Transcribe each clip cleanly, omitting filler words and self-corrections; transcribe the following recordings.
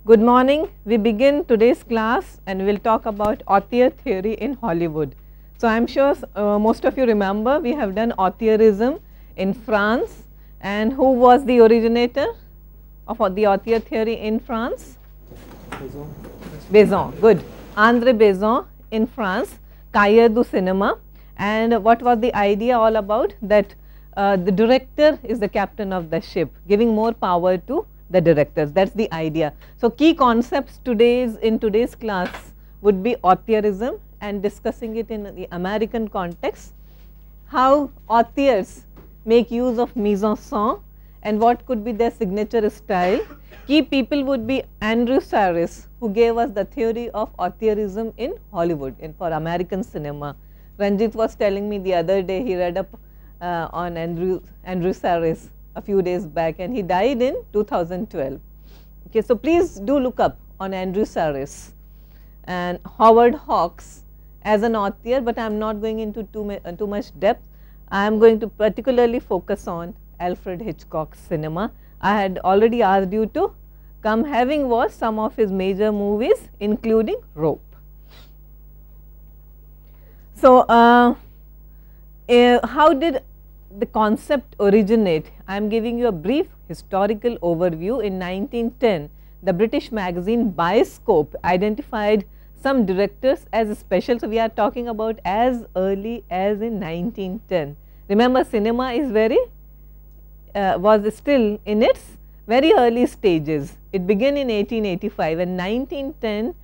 Good morning. We begin today's class and we will talk about auteur theory in Hollywood. So, I am sure most of you remember we have done auteurism in France, and who was the originator of the auteur theory in France? Besson. Good. André Besson in France, Cahiers du Cinéma. And what was the idea all about? That the director is the captain of the ship, giving more power to the directors. That is the idea. So, key concepts in today's class would be auteurism and discussing it in the American context, how authors make use of mise-en-scène and what could be their signature style. Key people would be Andrew Sarris, who gave us the theory of auteurism in Hollywood for American cinema. Ranjit was telling me the other day he read up on Andrew Sarris a few days back, and he died in 2012. Okay, so please do look up on Andrew Sarris and Howard Hawks as an author, but I am not going into too much depth. I am going to particularly focus on Alfred Hitchcock's cinema. I had already asked you to come having watched some of his major movies, including Rope. So, how did the concept originate? I am giving you a brief historical overview. In 1910, the British magazine Bioscope identified some directors as special. So, we are talking about as early as in 1910. Remember, cinema is was still in its very early stages. It began in 1885, and 1910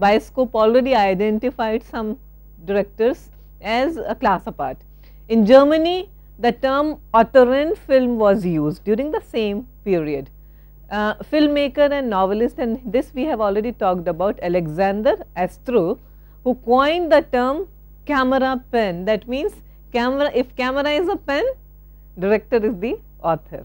Bioscope already identified some directors as a class apart. In Germany, the term Auteur film was used during the same period. Filmmaker and novelist, and this we have already talked about, Alexander Astreux, who coined the term camera pen. That means if camera is a pen, director is the author.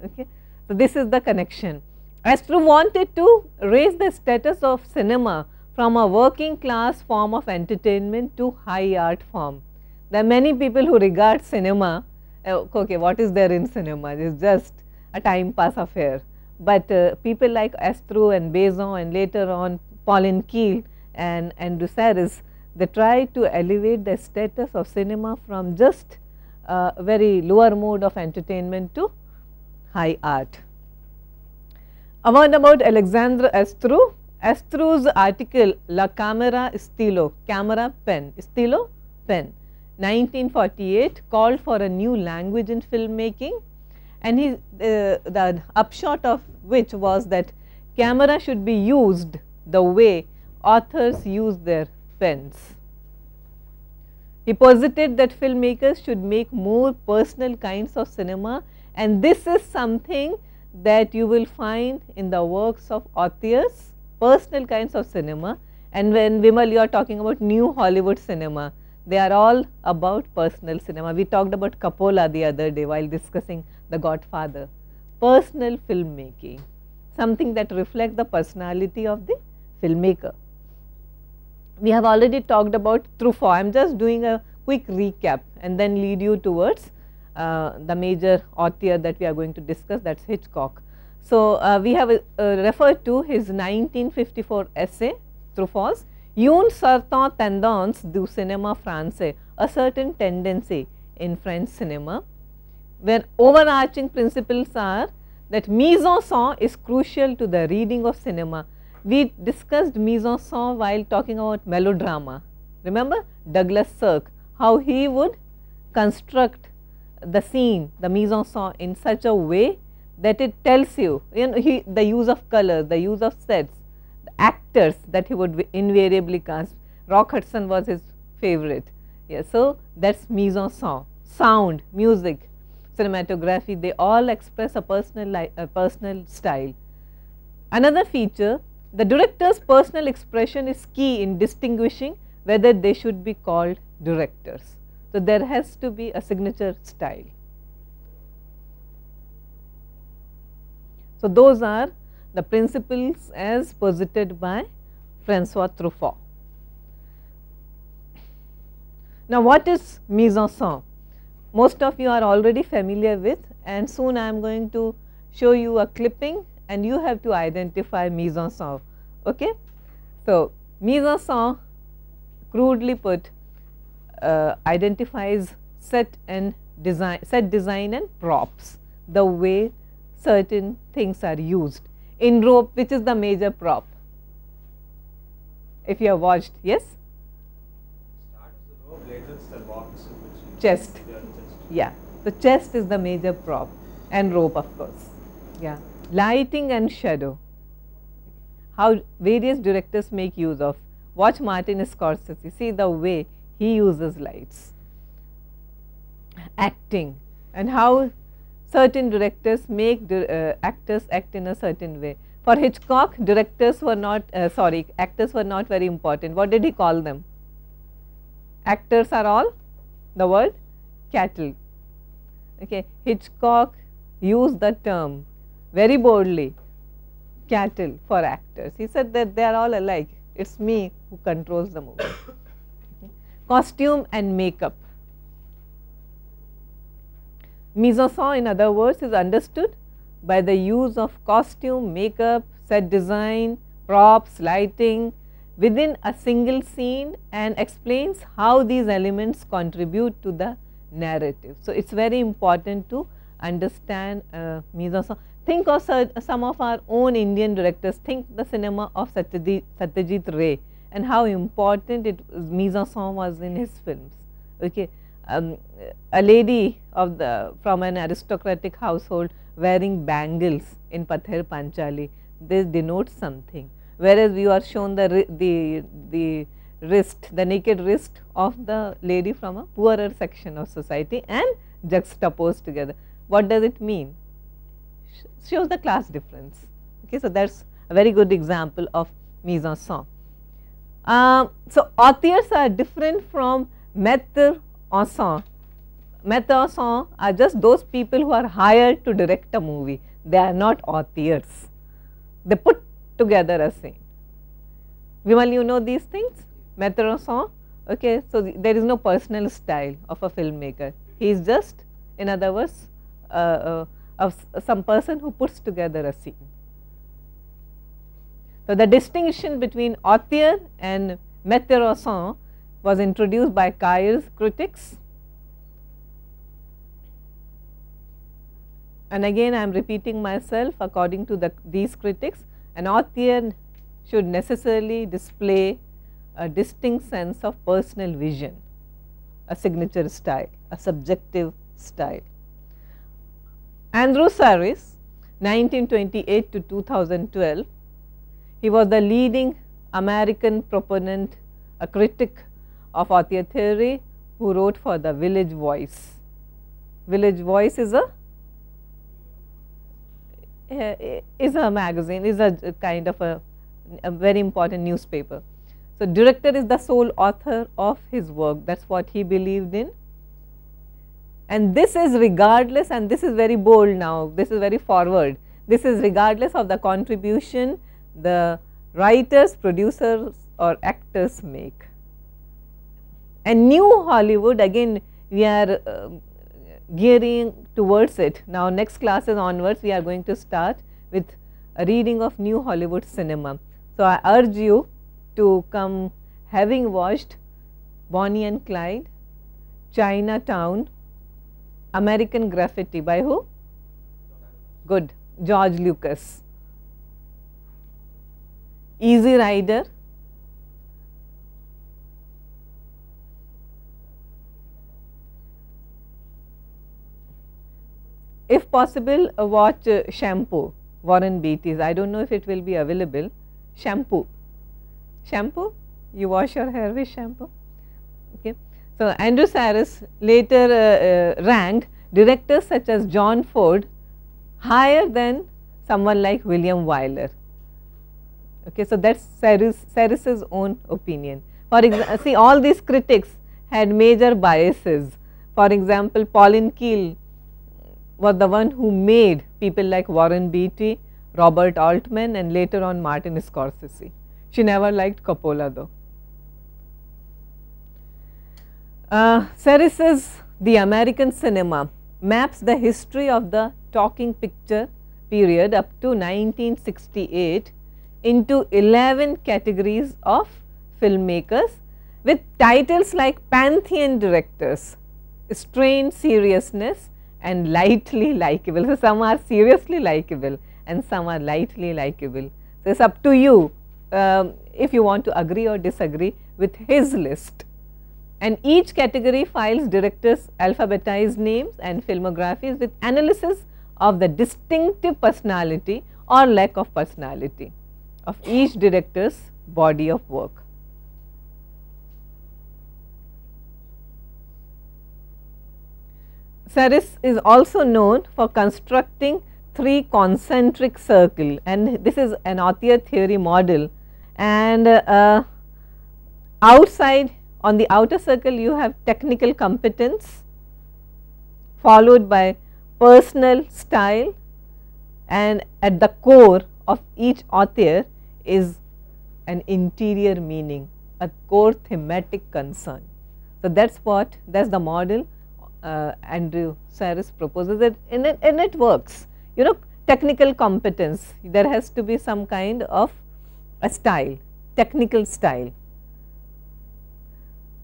Okay. So, this is the connection. Astreux wanted to raise the status of cinema from a working class form of entertainment to high art form. There are many people who regard cinema, okay, what is there in cinema? It is just a time pass affair. But people like Astreux and Besson and later on Pauline Kael and Andrew Sarris, they try to elevate the status of cinema from just a very lower mode of entertainment to high art. A word about Alexandre Astreux. Astreux's article La Camera Stylo, camera pen, stylo pen, 1948, called for a new language in filmmaking, and the upshot of which was that camera should be used the way authors use their pens. He posited that filmmakers should make more personal kinds of cinema, and this is something that you will find in the works of authors, personal kinds of cinema. And when Vimal, you are talking about new Hollywood cinema, they are all about personal cinema. We talked about Coppola the other day while discussing The Godfather. Personal filmmaking, something that reflects the personality of the filmmaker. We have already talked about Truffaut. I am just doing a quick recap and then lead you towards the major author that we are going to discuss, that is Hitchcock. So, we have referred to his 1954 essay, Truffaut's Une certaine tendance du cinéma français, a certain tendency in French cinema, where overarching principles are that mise-en-scène is crucial to the reading of cinema. We discussed mise-en-scène while talking about melodrama. Remember Douglas Sirk, how he would construct the scene, the mise-en-scène in such a way that it tells you, the use of color, the use of sets, actors that he would invariably cast. Rock Hudson was his favorite. Yeah, so, that is mise-en-scène. Sound, music, cinematography, they all express a personal style. Another feature, the director's personal expression is key in distinguishing whether they should be called directors. So, there has to be a signature style. So, those are the principles as posited by Francois Truffaut. Now, what is mise-en-scène? Most of you are already familiar with, and soon I am going to show you a clipping and you have to identify mise-en-scène. Okay? So, mise-en-scène, crudely put, identifies set design and props, the way certain things are used. In rope, which is the major prop? If you have watched, yes? Start of the rope, later it's the box in which you Chest. Yeah. The chest is the major prop, and rope, of course. Yeah. Lighting and shadow. How various directors make use of. Watch Martin Scorsese. See the way he uses lights. Acting, and how certain directors make actors act in a certain way. For Hitchcock, actors were not very important. What did he call them? Actors are all, the word, cattle. Okay. Hitchcock used the term very boldly, cattle, for actors. He said that they are all alike. It's me who controls the movie. Okay. Costume and makeup. Mise-en-scène, in other words, is understood by the use of costume, makeup, set design, props, lighting within a single scene, and explains how these elements contribute to the narrative. So, it is very important to understand mise-en-scène. Think of some of our own Indian directors. Think the cinema of Satyajit Ray and how important mise-en-scène was in his films. Okay. A lady from an aristocratic household wearing bangles in Pather Panchali, this denotes something, whereas you are shown the wrist, the naked wrist of the lady from a poorer section of society and juxtaposed together. What does it mean? Shows the class difference. Okay, so that is a very good example of mise-en-scène. So, authors are different from metteur-en-scène. Metteur-en-scène are just those people who are hired to direct a movie. They are not authors. They put together a scene. Vimal, you know these things? Metteur-en-scène. Okay, so there is no personal style of a filmmaker. He is just, in other words, some person who puts together a scene. So, the distinction between auteur and metteur-en-scène was introduced by Cary's critics, and again I am repeating myself. According to these critics, an author should necessarily display a distinct sense of personal vision, a signature style, a subjective style. Andrew Sarris, 1928 to 2012, he was the leading American proponent, a critic of auteur theory, who wrote for the Village Voice. Village Voice is a magazine, is a kind of a very important newspaper. So, director is the sole author of his work, that is what he believed in, and this is regardless, and this is very bold now, this is very forward, this is regardless of the contribution the writers, producers or actors make. And new Hollywood, again we are gearing towards it. Now, next classes onwards we are going to start with a reading of new Hollywood cinema. So, I urge you to come having watched Bonnie and Clyde, Chinatown, American Graffiti by who? Good, George Lucas. Easy Rider, if possible watch Shampoo, Warren Beatty's. I do not know if it will be available. Shampoo, you wash your hair with shampoo. Okay. So, Andrew Sarris later ranked directors such as John Ford higher than someone like William Wyler. Okay, so that is Sarris's own opinion. For example, see, all these critics had major biases. For example, Pauline Kael was the one who made people like Warren Beatty, Robert Altman, and later on Martin Scorsese. She never liked Coppola though. Sarris's The American Cinema maps the history of the talking picture period up to 1968 into 11 categories of filmmakers with titles like Pantheon directors, strained seriousness and lightly likable. So, some are seriously likable and some are lightly likable. So, it is up to you if you want to agree or disagree with his list. And each category files directors' alphabetized names and filmographies with analysis of the distinctive personality or lack of personality of each director's body of work. Saris is also known for constructing 3 concentric circle, and this is an auteur theory model, and outside on the outer circle you have technical competence followed by personal style, and at the core of each author is an interior meaning, a core thematic concern. So, that is the model Andrew Saris proposes it, and it works. You know, technical competence, there has to be some kind of a style, technical style.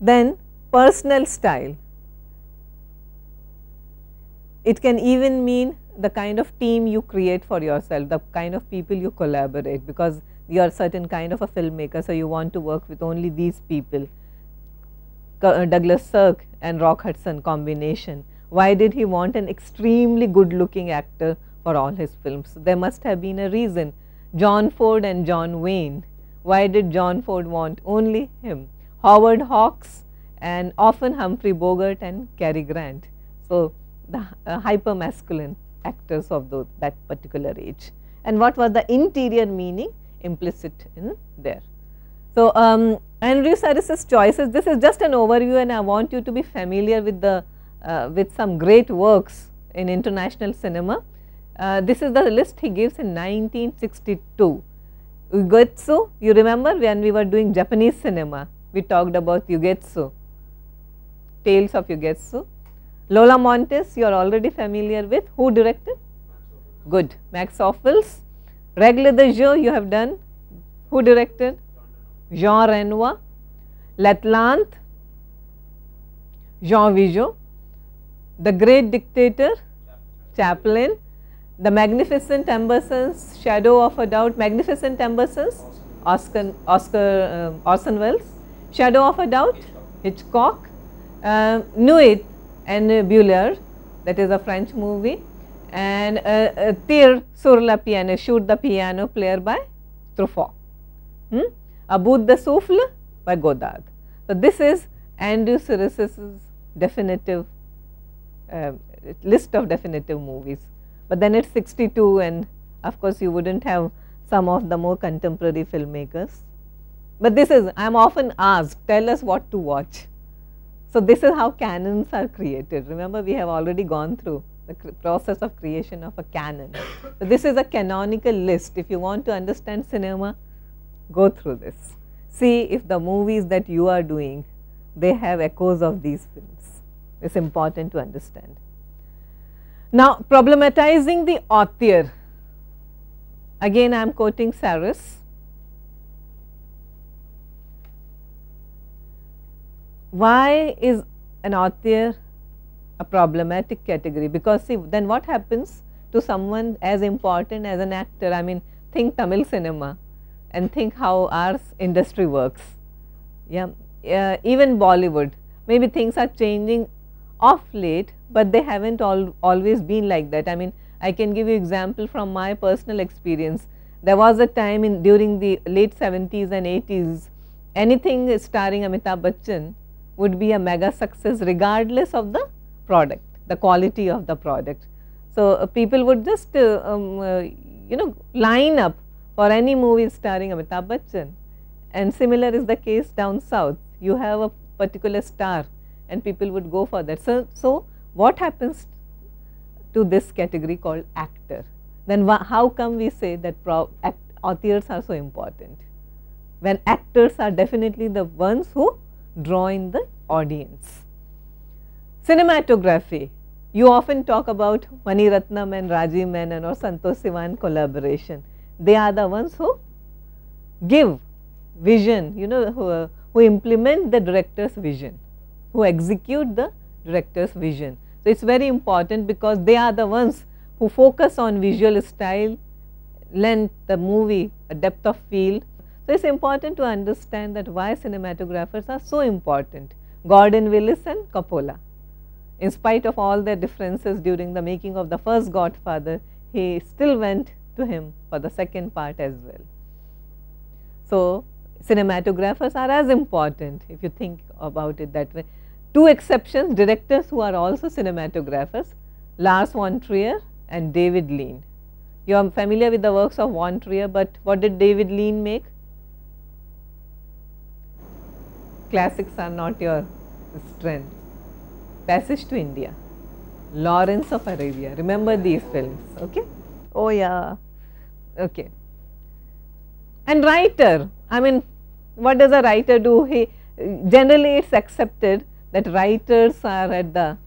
Then personal style, it can even mean the kind of team you create for yourself, the kind of people you collaborate, because you are certain kind of a filmmaker, so you want to work with only these people. Douglas Sirk and Rock Hudson combination. Why did he want an extremely good looking actor for all his films? There must have been a reason. John Ford and John Wayne. Why did John Ford want only him? Howard Hawks and often Humphrey Bogart and Cary Grant. So, the hyper masculine actors of that particular age. And what was the interior meaning implicit in there? So, Andrew Saris's choices, this is just an overview, and I want you to be familiar with the with some great works in international cinema. This is the list he gives in 1962. Ugetsu, you remember when we were doing Japanese cinema, we talked about Ugetsu, Tales of Ugetsu. Lola Montes, you are already familiar with. Who directed? Good, Max Ophuls. Règle de jeu you have done. Who directed? Jean Renoir. L'Atlante, Jean Vigo. The Great Dictator, Chaplin. The Magnificent Ambersons, Shadow of a Doubt. Magnificent Ambersons, Orson Welles. Shadow of a Doubt, Hitchcock. Nuit and Buller, that is a French movie, and Tir sur la piano, Shoot the Piano Player by Truffaut. A Bout de Souffle by Godard. So, this is Andrew Saris's definitive list of definitive movies, but then it is 62, and of course, you would not have some of the more contemporary filmmakers. But this is, I am often asked, tell us what to watch. So, this is how canons are created. Remember, we have already gone through the process of creation of a canon. So, this is a canonical list. If you want to understand cinema, go through this. See if the movies that you are doing, they have echoes of these films. It is important to understand. Now, problematizing the author. Again, I am quoting Saris. Why is an author a problematic category? Because see, then what happens to someone as important as an actor? I mean, think Tamil cinema and think how our industry works. Yeah, even Bollywood, maybe things are changing of late, but they haven't always been like that. I mean, I can give you example from my personal experience. There was a time during the late 70s and 80s, anything starring Amitabh Bachchan would be a mega success regardless of the product, the quality of the product. So, people would just line up for any movie starring Amitabh Bachchan, and similar is the case down south. You have a particular star and people would go for that. So, what happens to this category called actor? Then how come we say that authors are so important, when actors are definitely the ones who draw in the audience? Cinematography, You often talk about Mani Ratnam and Rajiv Menon or Santosh Sivan collaboration. They are the ones who give vision, who implement the director's vision, who execute the director's vision. So, it is very important because they are the ones who focus on visual style, length, the movie, a depth of field. So, it is important to understand that why cinematographers are so important. Gordon Willis and Coppola, in spite of all their differences during the making of the first Godfather, he still went to him for the second part as well. So, cinematographers are as important if you think about it that way. Two exceptions, directors who are also cinematographers, Lars von Trier and David Lean. You are familiar with the works of von Trier, but what did David Lean make? Classics are not your strength. Passage to India, Lawrence of Arabia, remember these films, okay? Oh yeah, okay. And writer, I mean, what does a writer do? Generally it is accepted that writers are at the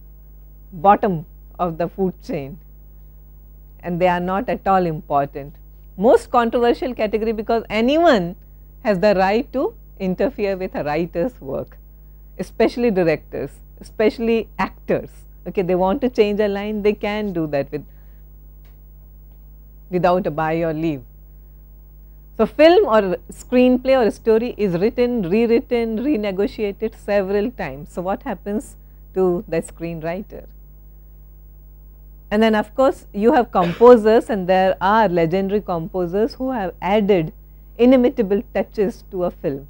bottom of the food chain and they are not at all important. Most controversial category because anyone has the right to interfere with a writer's work, especially directors, especially actors. Okay, they want to change a line, they can do that without a by your leave. So, film or screenplay or a story is written, rewritten, renegotiated several times. So, what happens to the screenwriter? And then of course, you have composers and there are legendary composers who have added inimitable touches to a film.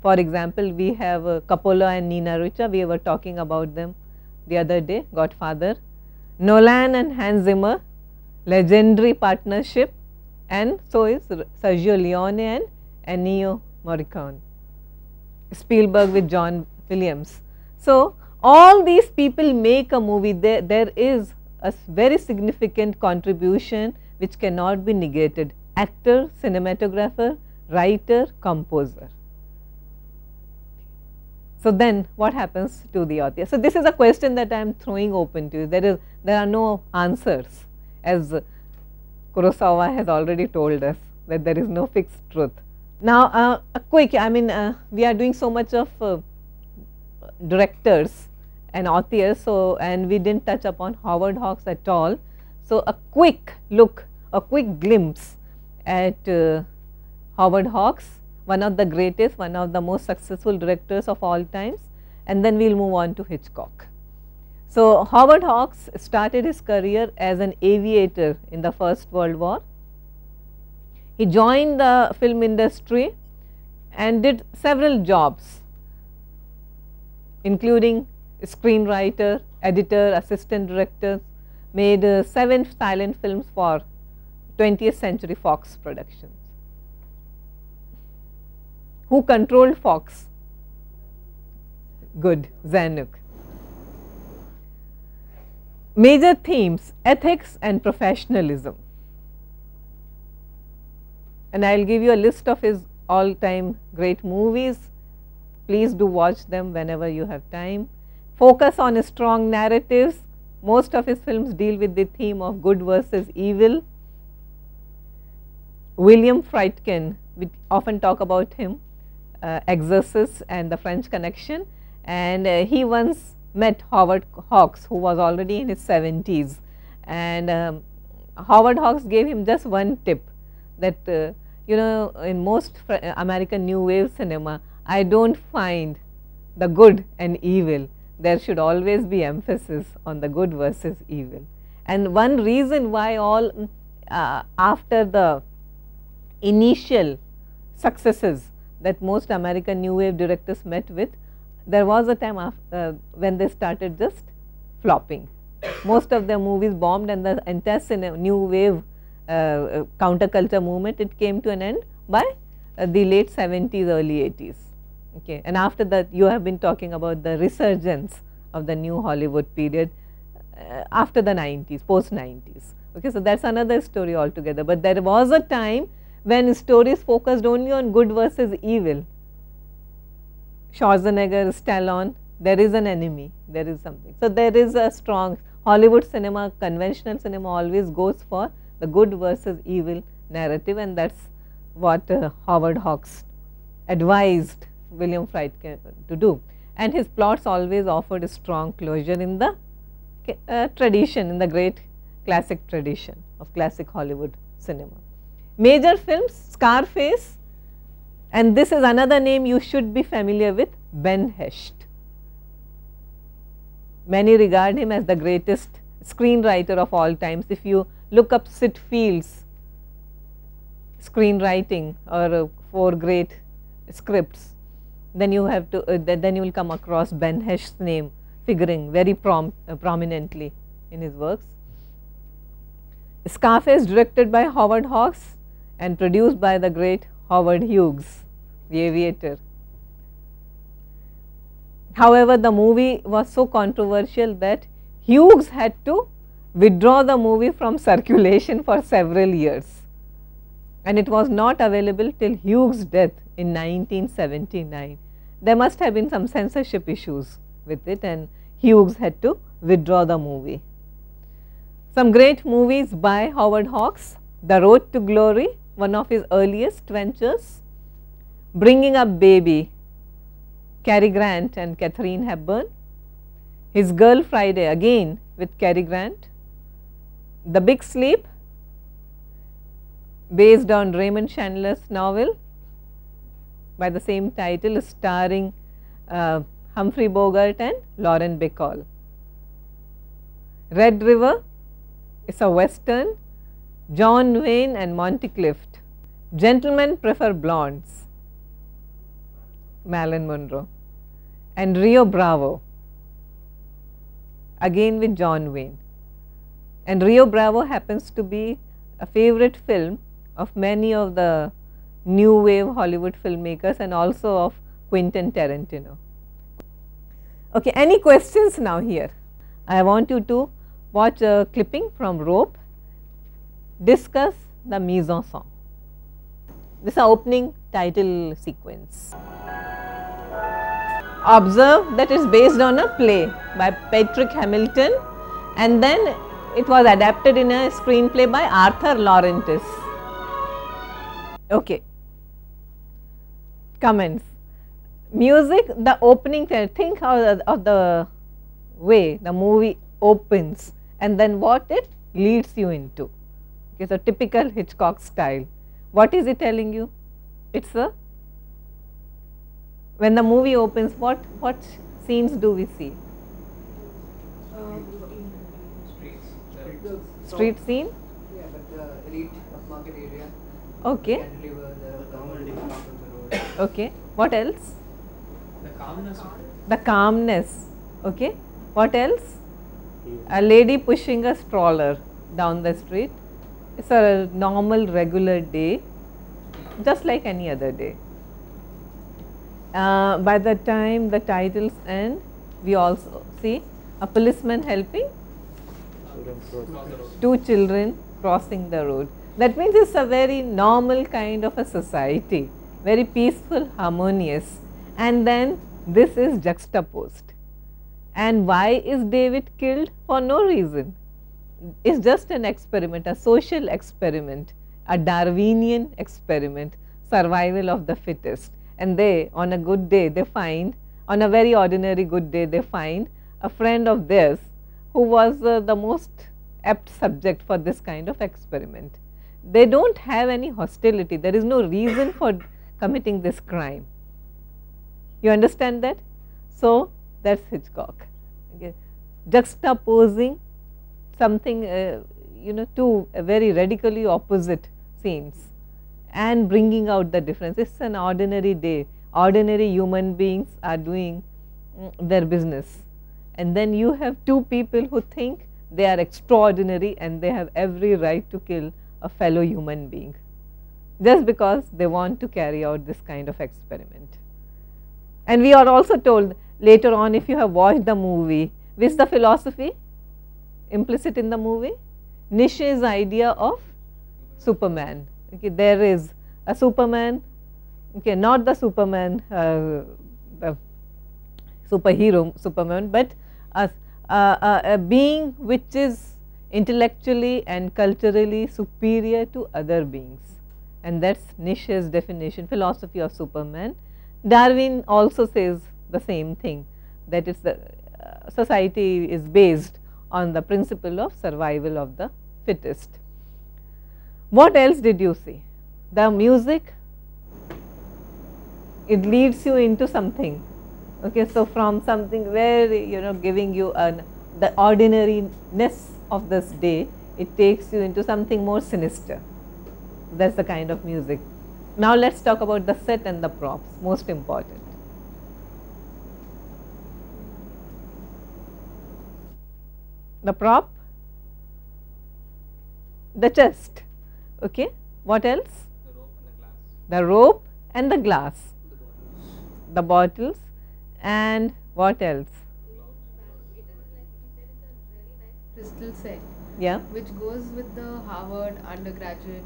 For example, we have Coppola and Nina Ricci, we were talking about them the other day, Godfather. Nolan and Hans Zimmer, legendary partnership, and so is Sergio Leone and Ennio Morricone. Spielberg with John Williams. So, all these people make a movie, there is a very significant contribution which cannot be negated, actor, cinematographer, writer, composer. So, then what happens to the author? So, this is a question that I am throwing open to you. There are no answers, as Kurosawa has already told us that there is no fixed truth. Now, a quick, I mean, we are doing so much of directors and authors, so and we did not touch upon Howard Hawks at all. So, a quick look, a quick glimpse at Howard Hawks, one of the greatest, one of the most successful directors of all times, and then we will move on to Hitchcock. So, Howard Hawks started his career as an aviator in the First World War. He joined the film industry and did several jobs, including screenwriter, editor, assistant director, made 7 silent films for 20th Century Fox Productions. Who controlled Fox? Good, Zanuck. Major themes, ethics and professionalism. And I will give you a list of his all time great movies. Please do watch them whenever you have time. Focus on strong narratives. Most of his films deal with the theme of good versus evil. William Friedkin, we often talk about him, Exorcist and the French Connection, and he once met Howard Hawks, who was already in his 70s, and Howard Hawks gave him just one tip that in most American New Wave cinema, I do not find the good and evil. There should always be emphasis on the good versus evil. And one reason why all after the initial successes that most American New Wave directors met with, there was a time after when they started just flopping. Most of their movies bombed and the entire New Wave counterculture movement, it came to an end by the late 70s, early 80s. Okay. And after that, you have been talking about the resurgence of the new Hollywood period after the 90s, post 90s. Okay. So, that is another story altogether, but there was a time when stories focused only on good versus evil. Schwarzenegger, Stallone, there is an enemy, there is something. So, there is a strong, Hollywood cinema, conventional cinema always goes for the good versus evil narrative, and that is what Howard Hawks advised William Friedkin to do. And his plots always offered a strong closure in the tradition, in the great classic tradition of classic Hollywood cinema. Major films, Scarface, and this is another name you should be familiar with, Ben Hecht. Many regard him as the greatest screenwriter of all times. If you look up Sid Field's screenwriting or 4 great scripts, then you have to then you will come across Ben Hecht's name figuring very prominently in his works. Scarface, directed by Howard Hawks and produced by the great Howard Hughes, the aviator. However, the movie was so controversial that Hughes had to withdraw the movie from circulation for several years, and it was not available till Hughes' death in 1979. There must have been some censorship issues with it, and Hughes had to withdraw the movie. Some great movies by Howard Hawks: The Road to Glory, one of his earliest ventures; Bringing Up Baby, Cary Grant and Katharine Hepburn; His Girl Friday, again with Cary Grant; The Big Sleep, based on Raymond Chandler's novel by the same title, starring Humphrey Bogart and Lauren Bacall; Red River is a western, John Wayne and Monty Clift; Gentlemen Prefer Blondes, Marilyn Monroe; and Rio Bravo, again with John Wayne. And Rio Bravo happens to be a favorite film of many of the new wave Hollywood filmmakers and also of Quentin Tarantino. Okay, any questions now here? I want you to watch a clipping from Rope, discuss the mise en scène. This is the opening title sequence. Observe that it is based on a play by Patrick Hamilton, and then it was adapted in a screenplay by Arthur Lawrence. Okay. Comments. Music, the opening, think of the way the movie opens and then what it leads you into. Okay, so typical Hitchcock style. What is it telling you? It's a, when the movie opens, what scenes do we see? Street scene? Yeah, but the elite of market area. Okay. Cantilever, the comedy on the road. Okay. What else? The calmness. The calmness. Okay. What else? A lady pushing a stroller down the street. It's a normal regular day, just like any other day. By the time the titles end, we also see a policeman helping 2 children crossing the road. That means it's a very normal kind of a society, very peaceful, harmonious, and then this is juxtaposed. And why is David killed? For no reason. It's just an experiment, a social experiment, a Darwinian experiment, survival of the fittest. And they, on a good day, they find, on a very ordinary good day, they find a friend of theirs who was the most apt subject for this kind of experiment. They do not have any hostility, there is no reason for committing this crime. You understand that? So, that is Hitchcock, okay. Juxtaposing something two very radically opposite scenes and bringing out the difference. It is an ordinary day, ordinary human beings are doing their business, and then you have 2 people who think they are extraordinary and they have every right to kill a fellow human being just because they want to carry out this kind of experiment. And we are also told later on, if you have watched the movie, which is the philosophy implicit in the movie? Nietzsche's idea of Superman. Okay, there is a Superman, okay, not the Superman, the superhero Superman, but a a being which is intellectually and culturally superior to other beings, and that is Nietzsche's definition, philosophy of Superman. Darwin also says the same thing, that it's the society is based on the principle of survival of the fittest. What else did you see? The music, it leads you into something. Okay, so from something very, giving you the ordinariness of this day, it takes you into something more sinister. That is the kind of music. Now let us talk about the set and the props, most important. The prop, the chest. Okay, what else? The rope and the glass. The rope and the glass, the bottles, and what else? Crystal set, Yeah, which goes with the Harvard undergraduate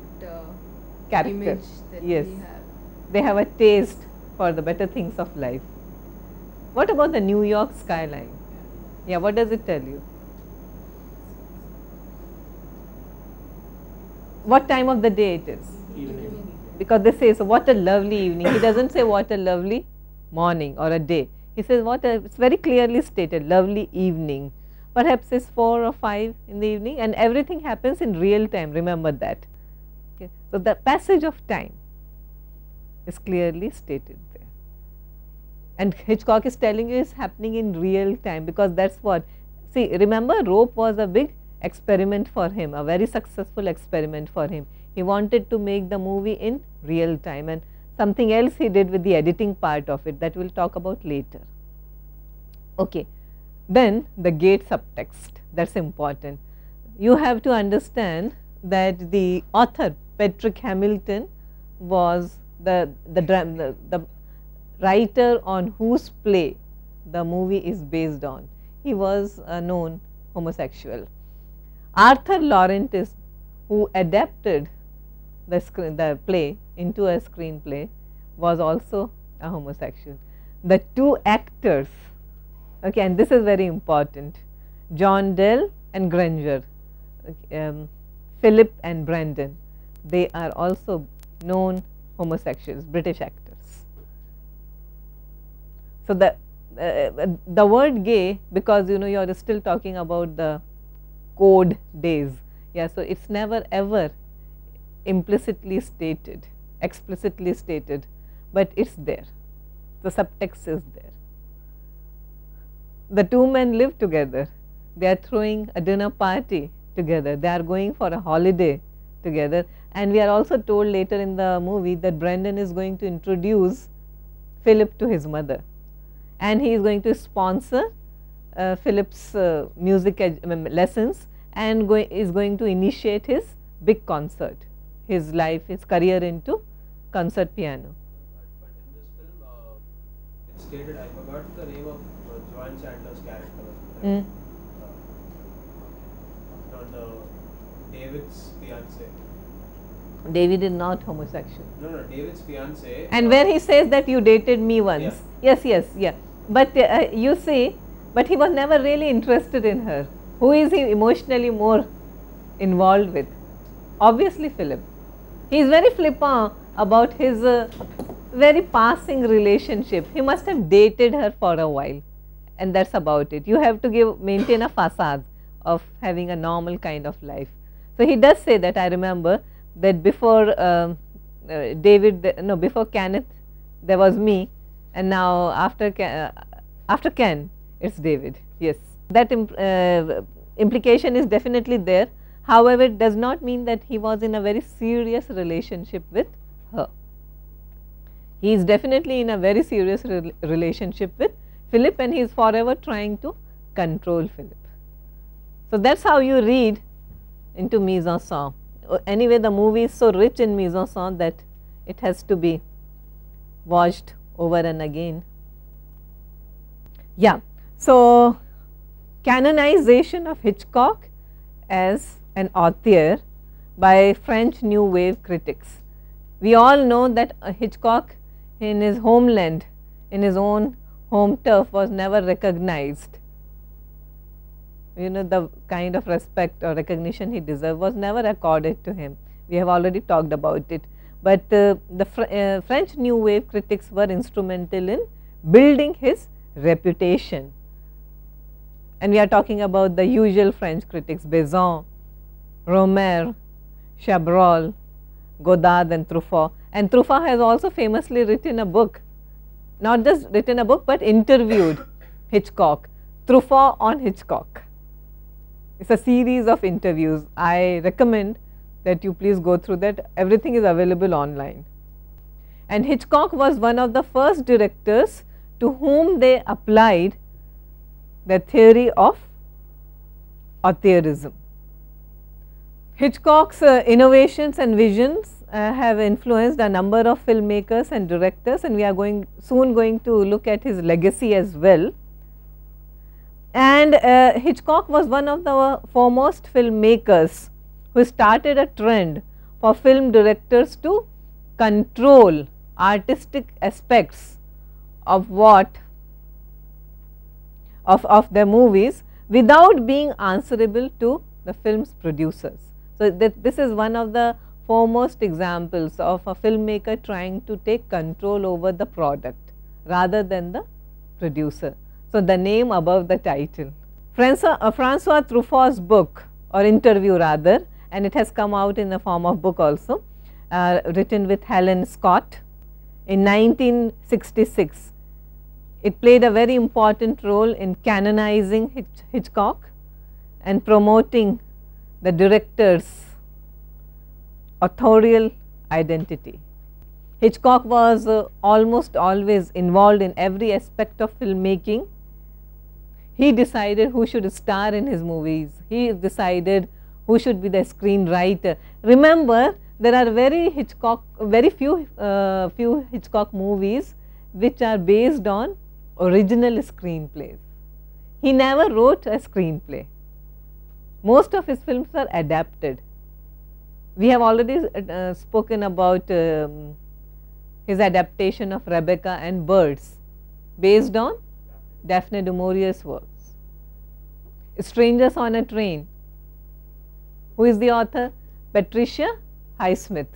character. image that Yes, we have. they have a taste for the better things of life. What about the New York skyline? Yeah, what does it tell you? What time of the day it is? Evening. Because they say, so what a lovely evening. He doesn't say what a lovely morning or a day. He says it's very clearly stated, lovely evening. Perhaps it's 4 or 5 in the evening, and everything happens in real time, remember that. Okay. So the passage of time is clearly stated there. And Hitchcock is telling you it's happening in real time, because that's what, see, remember, rope was a big experiment for him, a very successful experiment for him. He wanted to make the movie in real time, and something else he did with the editing part of it, that we will talk about later. Okay. Then the Gate subtext, that is important. You have to understand that the author Patrick Hamilton was the writer on whose play the movie is based on. He was a known homosexual. Arthur Laurentiis, who adapted the play into a screenplay, was also a homosexual. The two actors, okay, and this is very important, John Dell and Granger, Philip and Brandon, they are also known homosexuals, British actors. So the word gay, because you are still talking about the code days, yeah, so it's never ever implicitly stated, explicitly stated, but it's there, the subtext is there. The two men live together, they are throwing a dinner party together, they are going for a holiday together, and we are also told later in the movie that Brandon is going to introduce Philip to his mother, and he is going to sponsor Philip's music lessons, and is going to initiate his big concert, his life, his career into concert piano. But in this film, it's stated, I forgot the name of Joan Chandler's character. Mm. Not the David's fiance. David is not homosexual. No, David's fiance. And where he says that you dated me once. Yeah. Yes, yeah. But you see, but he was never really interested in her. Who is he emotionally more involved with? Obviously Philip. He is very flippant about his very passing relationship. He must have dated her for a while, and that's about it. You have to maintain a facade of having a normal kind of life. So he does say that, I remember that before before Kenneth there was me, and now after Ken it's David. Yes, that implication is definitely there. However, it does not mean that he was in a very serious relationship with her. He is definitely in a very serious relationship with Philip, and he is forever trying to control Philip. So that is how you read into mise-en-scène. Anyway, the movie is so rich in mise-en-scène that it has to be watched over and again. Yeah, so canonization of Hitchcock as an author by French New Wave critics. We all know that Hitchcock in his homeland, in his own home turf, was never recognized. the kind of respect or recognition he deserved was never accorded to him. We have already talked about it. But the French New Wave critics were instrumental in building his reputation. And we are talking about the usual French critics, Besant, Romer, Chabrol, Godard and Truffaut. And Truffaut has also famously written a book, not just written a book, but interviewed Hitchcock, Truffaut on Hitchcock. It is a series of interviews. I recommend that you please go through that. Everything is available online. And Hitchcock was one of the first directors to whom they applied the theory of auteurism. Hitchcock's innovations and visions have influenced a number of filmmakers and directors, and we are soon going to look at his legacy as well. And Hitchcock was one of the foremost filmmakers who started a trend for film directors to control artistic aspects of their movies without being answerable to the film's producers. So, this is one of the foremost examples of a filmmaker trying to take control over the product rather than the producer. So, the name above the title. Francois Truffaut's book, or interview rather, and it has come out in the form of book also, written with Helen Scott in 1966. It played a very important role in canonizing Hitchcock and promoting the director's authorial identity. Hitchcock was almost always involved in every aspect of filmmaking. He decided who should star in his movies. He decided who should be the screenwriter. Remember, there are very few Hitchcock movies which are based on original screenplays. He never wrote a screenplay. Most of his films are adapted. We have already spoken about his adaptation of Rebecca and Birds, based on Daphne du Maurier's works. Strangers on a Train. Who is the author? Patricia Highsmith,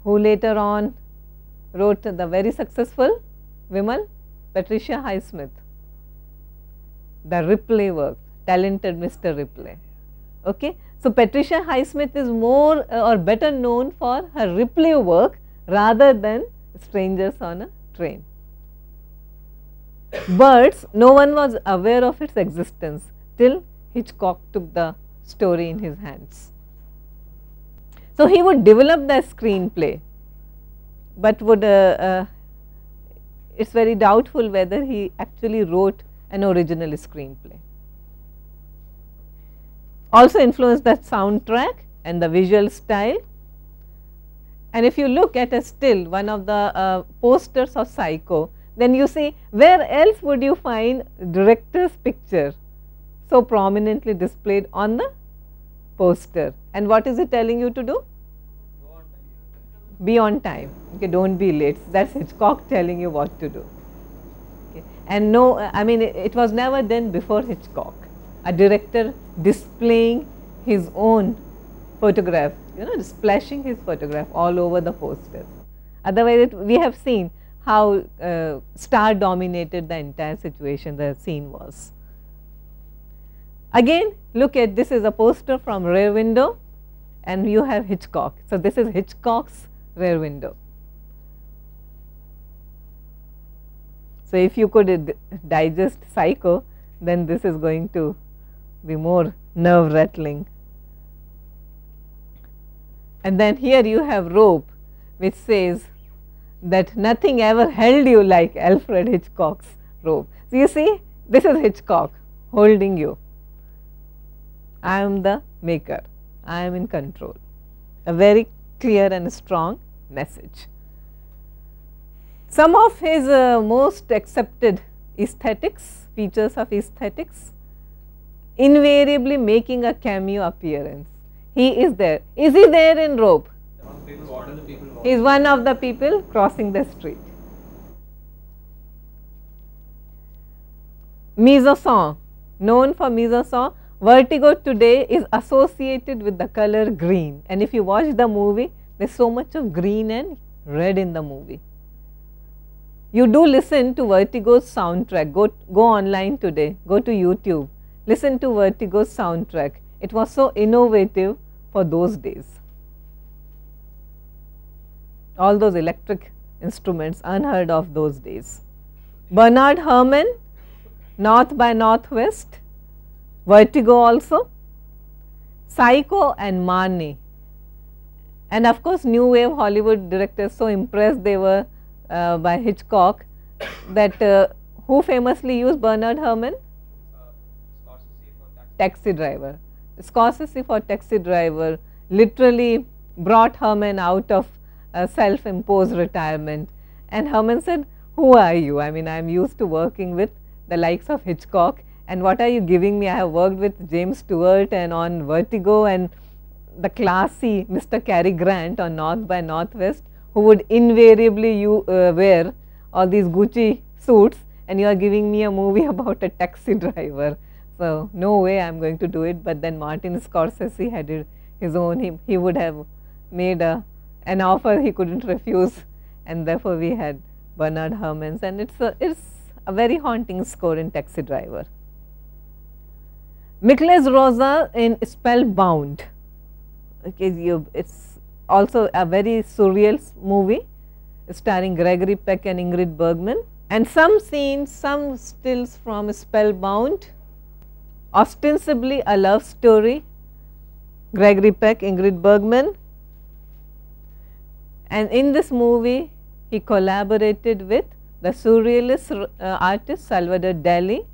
who later on wrote the very successful Women, Patricia Highsmith. The Ripley work, Talented Mr. Ripley. Okay. So, Patricia Highsmith is more or better known for her Ripley work rather than Strangers on a Train. Birds, no one was aware of its existence till Hitchcock took the story in his hands. So, he would develop the screenplay, but would it is very doubtful whether he actually wrote an original screenplay. Also influenced the soundtrack and the visual style. And if you look at a still, one of the posters of Psycho, then you see where else would you find director's picture so prominently displayed on the poster. And what is it telling you to do? Be on time. Okay, don't be late. That's Hitchcock telling you what to do. Okay. And no, I mean, it was never done before Hitchcock. A director displaying his own photograph, splashing his photograph all over the posters. Otherwise, we have seen how star dominated the entire situation, the scene was. Again, look at this is a poster from Rear Window, and you have Hitchcock. So, this is Hitchcock's Rear Window. So, if you could digest Psycho, then this is going to be more nerve rattling. And then here you have Rope, which says that nothing ever held you like Alfred Hitchcock's rope. So, you see, this is Hitchcock holding you. I am the maker, I am in control. A very clear and strong message. Some of his most accepted aesthetics, features of aesthetics, invariably making a cameo appearance. He is there. Is he there in Rope? He is one of the people crossing the street. Mise en scène, known for mise-en-scène. Vertigo today is associated with the color green, and if you watch the movie, there is so much of green and red in the movie. You do listen to Vertigo's soundtrack, go online today, go to YouTube, listen to Vertigo's soundtrack. It was so innovative for those days. All those electric instruments, unheard of those days. Bernard Herrmann, North by Northwest, Vertigo also, Psycho and Marnie. And of course, new wave Hollywood directors, so impressed they were by Hitchcock, that who famously used Bernard Herrmann? Scorsese for Taxi Driver. Scorsese for Taxi Driver literally brought Herrmann out of self-imposed retirement, and Herrmann said, who are you? I mean, I am used to working with the likes of Hitchcock, and what are you giving me? I have worked with James Stewart and on Vertigo, and the classy Mr. Cary Grant on North by Northwest, who would invariably wear all these Gucci suits, and you are giving me a movie about a taxi driver. So, no way I am going to do it, but then Martin Scorsese had his own, he would have made an offer he couldn't refuse, and therefore we had Bernard Herrmann's, and it's a very haunting score in Taxi Driver. Miklas Rosa in Spellbound. Okay, it's also a very surreal movie starring Gregory Peck and Ingrid Bergman, and some scenes, some stills from Spellbound, ostensibly a love story, Gregory Peck, Ingrid Bergman, and in this movie he collaborated with the surrealist artist Salvador Dali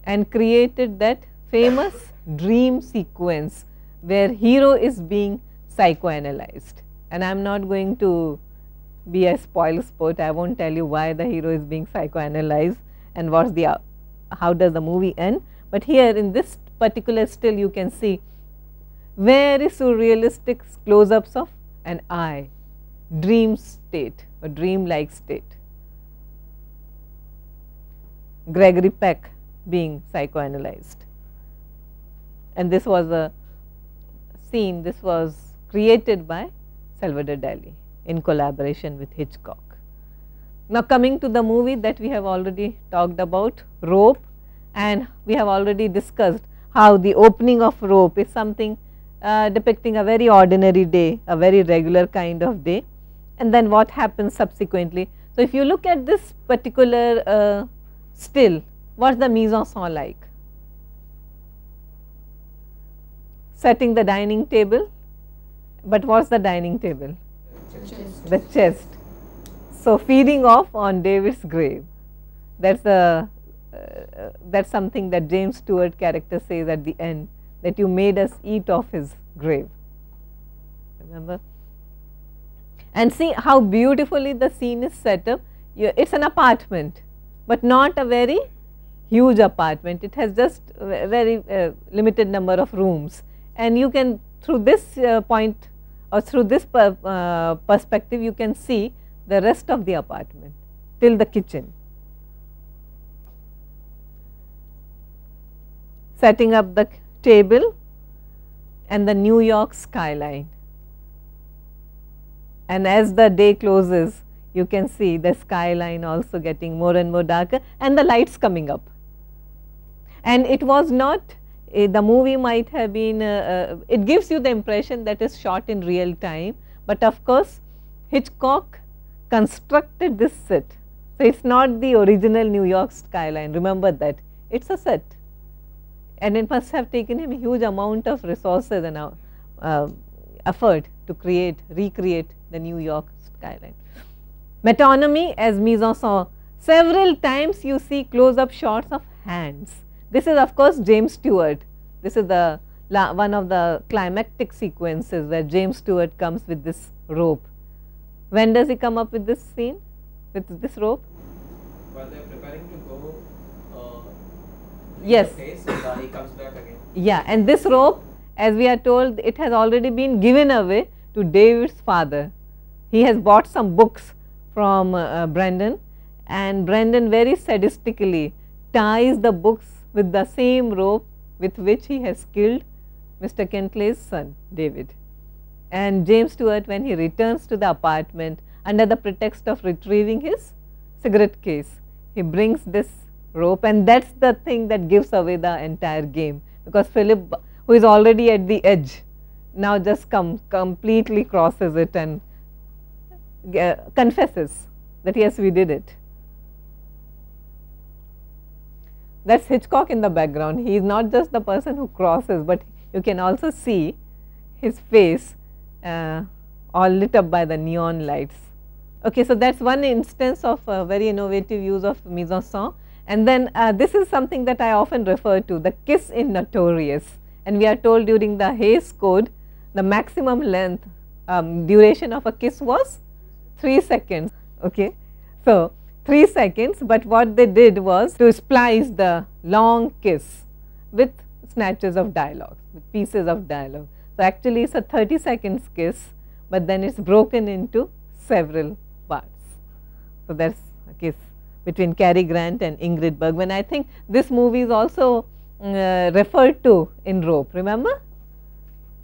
and created that famous dream sequence where hero is being psychoanalyzed. And I am not going to be a spoil sport, I will not tell you why the hero is being psychoanalyzed and what's the how does the movie end, but here in this particular still you can see very surrealistic close-ups of an eye, dream state or dream-like state. Gregory Peck being psychoanalyzed, and this was a scene, this was created by Salvador Dali in collaboration with Hitchcock. Now coming to the movie that we have already talked about, Rope, and we have already discussed how the opening of Rope is something depicting a very ordinary day, a very regular kind of day, and then what happens subsequently. So if you look at this particular still, what's the mise-en-scène like? Setting the dining table, but what's the dining table? The chest. So feeding off on David's grave. That's something that James Stewart character says at the end, that you made us eat off his grave. Remember? And see how beautifully the scene is set up. It's an apartment, but not a very huge apartment. It has just a very limited number of rooms, and you can, through this point or through this perspective, you can see the rest of the apartment till the kitchen. Setting up the table and the New York skyline, and as the day closes you can see the skyline also getting more and more darker and the lights coming up. And it was not, the movie might have been, it gives you the impression that is shot in real time, but of course Hitchcock constructed this set. So it is not the original New York skyline, remember that, it is a set, and it must have taken him a huge amount of resources and effort to recreate the New York skyline. Metonymy as mise-en-scène, several times you see close-up shots of hands. This is of course James Stewart, this is the one of the climactic sequences where James Stewart comes with this rope. When does he come up with this scene, with this rope? While they are preparing to go yes, place, and he comes back again. Yeah, and this rope, as we are told, it has already been given away to David's father. He has bought some books from Brendan, and Brendan very sadistically ties the books with the same rope with which he has killed Mr. Kentley's son, David. And James Stewart, when he returns to the apartment under the pretext of retrieving his cigarette case, he brings this rope, and that's the thing that gives away the entire game, because Philip, who is already at the edge, now just completely crosses it and confesses that yes, we did it. That's Hitchcock in the background. He is not just the person who crosses, but you can also see his face all lit up by the neon lights. Okay, so that's one instance of a very innovative use of mise-en-scène. And then this is something that I often refer to, the kiss in Notorious. And we are told during the Hays Code, the maximum length duration of a kiss was 3 seconds. Okay, so 3 seconds, but what they did was to splice the long kiss with snatches of dialogue, with pieces of dialogue. So actually it's a 30 seconds kiss, but then it's broken into several parts. So that's a kiss between Cary Grant and Ingrid Bergman. I think this movie is also referred to in Rope, remember?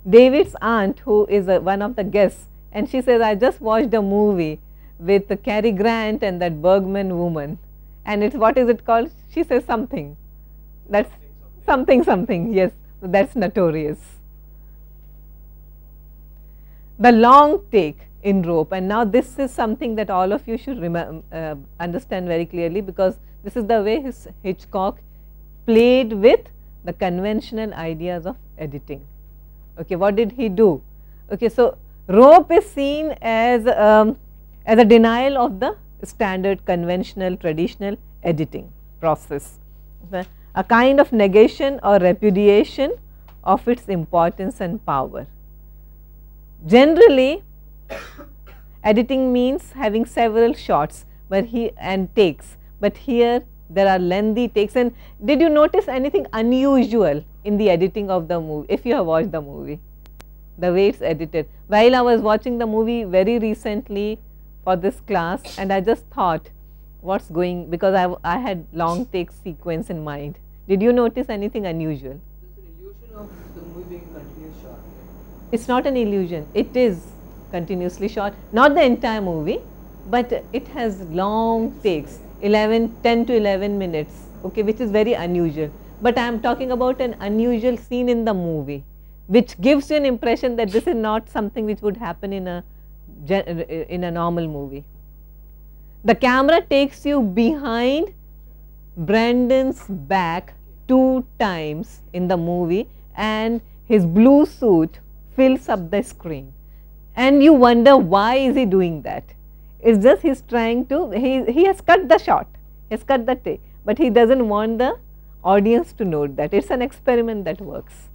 David's aunt, who is one of the guests, and she says, I just watched a movie with Cary Grant and that Bergman woman, and it's, what is it called? She says something, that's something, yes, that's Notorious. The long take in Rope, and now this is something that all of you should understand very clearly, because this is the way Hitchcock played with the conventional ideas of editing. Okay, what did he do? Okay, so Rope is seen as a denial of the standard conventional traditional editing process, a kind of negation or repudiation of its importance and power. Generally, editing means having several shots and takes, but here there are lengthy takes. And did you notice anything unusual in the editing of the movie, if you have watched the movie, the way it's edited? While I was watching the movie very recently for this class, and I just thought what's going, because I had long take sequence in mind. Did you notice anything unusual? There's an illusion of the movie being continuous shot. It's not an illusion, it is continuously shot, not the entire movie, but it has long takes, 10 to 11 minutes, okay, which is very unusual. But I am talking about an unusual scene in the movie, which gives you an impression that this is not something which would happen in a normal movie. The camera takes you behind Brendan's back 2 times in the movie, and his blue suit fills up the screen, and you wonder why is he doing that. It's just he's trying to, he has cut the shot, he has cut the take, but he doesn't want the audience to note that. It's an experiment that works.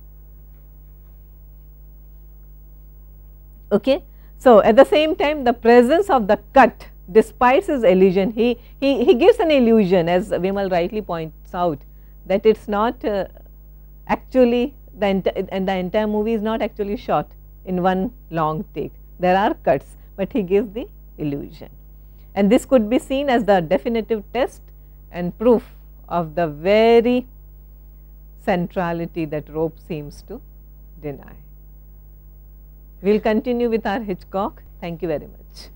Okay, so at the same time, the presence of the cut, despite his illusion, he gives an illusion, as Vimal rightly points out, that it's not actually the entire movie is not actually shot in one long take. There are cuts, but he gives the illusion, and this could be seen as the definitive test and proof of the very centrality that Rope seems to deny. We will continue with our Hitchcock. Thank you very much.